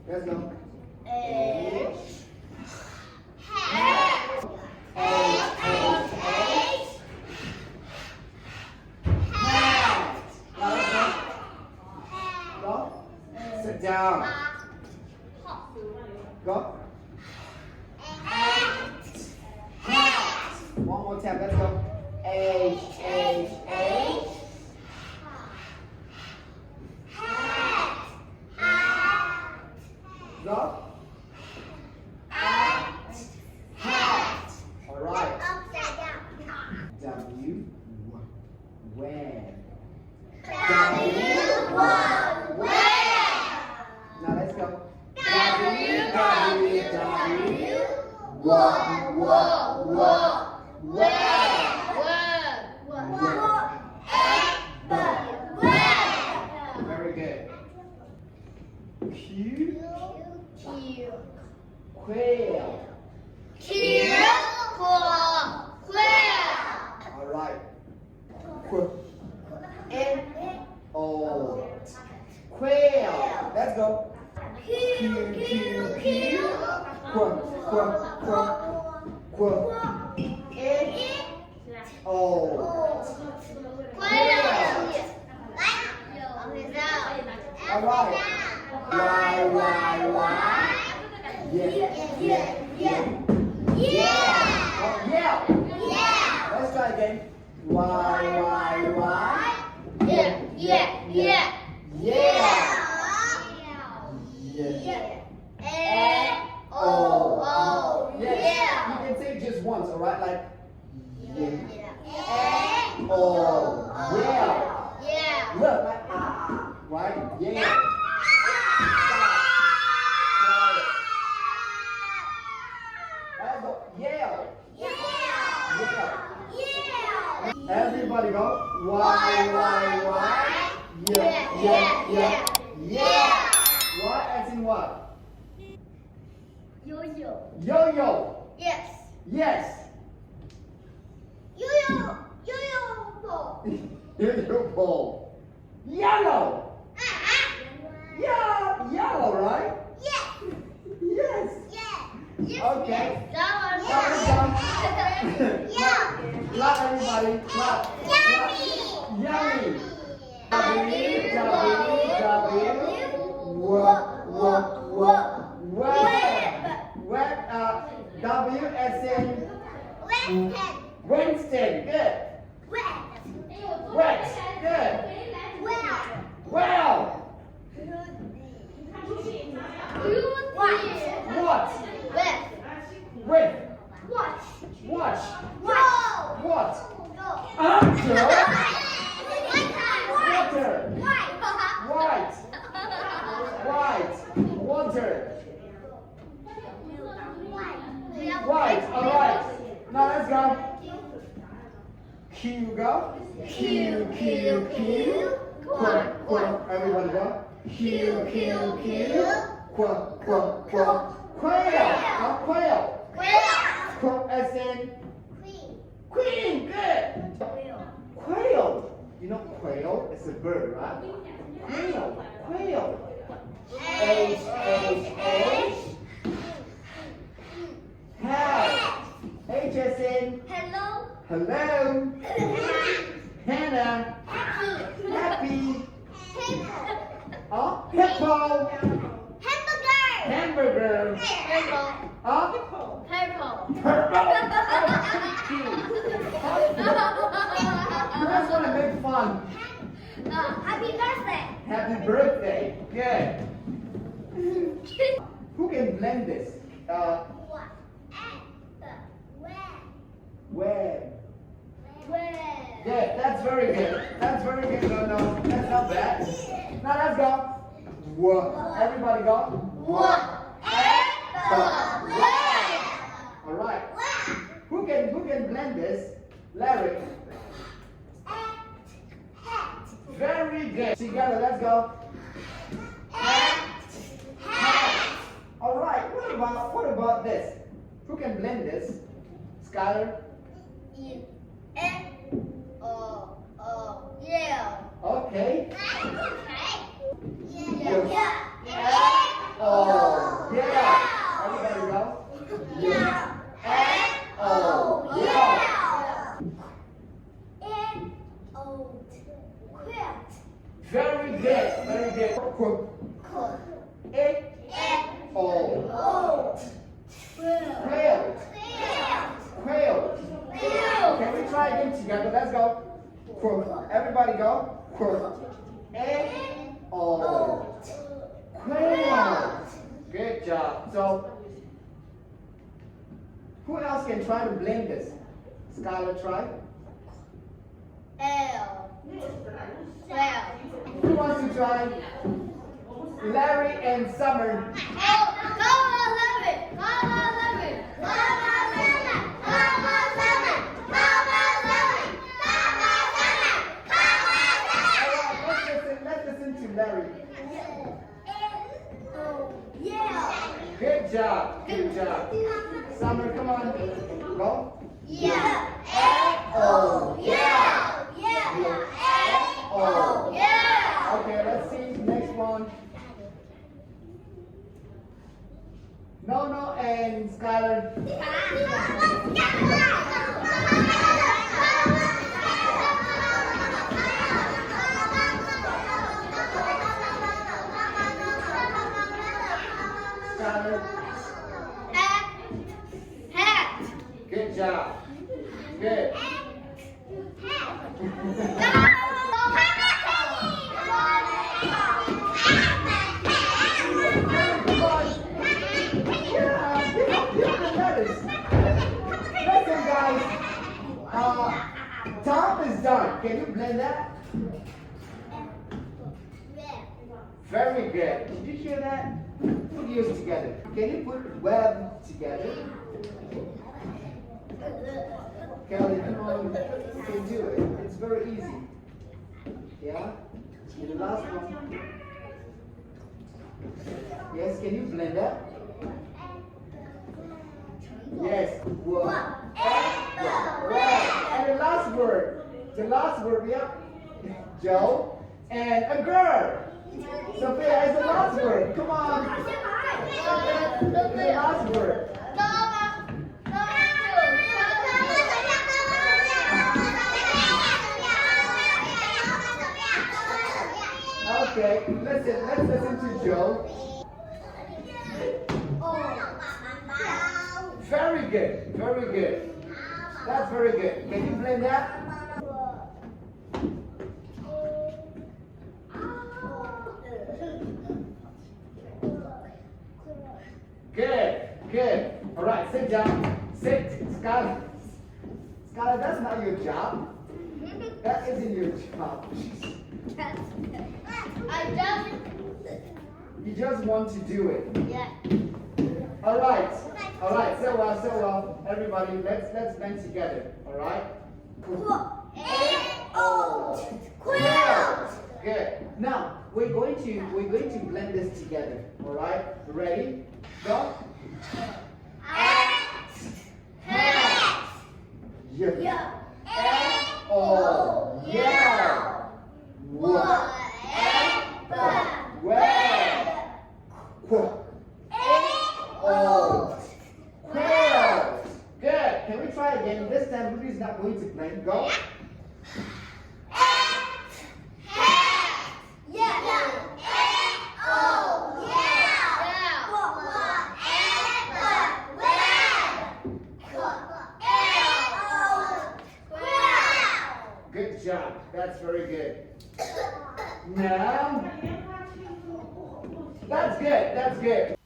Let's go. H. Hat. Hat. Go. Sit down. Go. Hat. One more time. Let's go. H. Go. Hat. All right. W. Where. Now let's go. Very good. Q. Quail. All right. N-O. Quail. Let's go. All right. Y. Yeah. Let's try again. Yes. You can say just once, all right? Like Look, like right? Yeah. Yell. Everybody go. Y. Yeah. What as in what? Yo-yo. Yes. Yo-yo ball. Yellow. Yeah, yellow, right? Yes. Okay. Clap, everybody. Clap. Yummy. W as in Winston. Good. Wet. Good. Well. What? With. Watch. What? Answer. Water. White. Water. White. All right. Now let's go. Q go. Q. Everybody go. Q. Quail. As in queen. Good. Quail. You know quail is a bird, right? Quail. H. Hat. H as in hello. Hannah. Happy. Hippo. Hamburger. Purple. You guys want to make fun. Happy birthday. Good. Who can blend this? Where? Yeah, that's very good. No, that's not bad. Now let's go. Everybody go. All right. Who can blend this? Larry. Very good. Together, let's go. All right. What about this? Who can blend this? Skylar. Okay. Yeah. Very good. Very good. It. Oh. Quail. Quail. Can we try again together? Let's go. Everybody go. Oh. Quail. Good job. So, who else can try to blend this? Skylar, try. Who wants to try? Larry and Summer. Let's listen to Larry. Good job. Good job. Summer, come on. Go. Yeah. Oh. Yeah. Oh. Yeah. Okay, let's see. Next one. No, and Skylar. Skylar. Hat. Good job. Good. Listen, guys. Tom is done. Can you blend that? Very good. Did you hear that? Put yours together. Can you put web together? Kelly, come on. You can do it. It's very easy. Yeah? And the last one. Yes, can you blend that? Yes. Whoa. And the last word. The last word, yeah. Joe. And a girl. Sophia is the last word. Come on. It's the last word. Okay, let's listen to Joe. Very good, very good. That's very good. Can you blend that? Good, good. All right, sit down. Sit, Skylar. Skylar, that's not your job. That isn't your job. You just want to do it. Yeah. All right. So well. Everybody, let's blend together. All right. Good. Now we're going to blend this together. All right. Ready? Go. Yeah. Oh. Yeah. What? Oh. Quail. Good. Can we try again? This time Rudy's not going to blend. Go. Good job. That's very good. Now, that's good.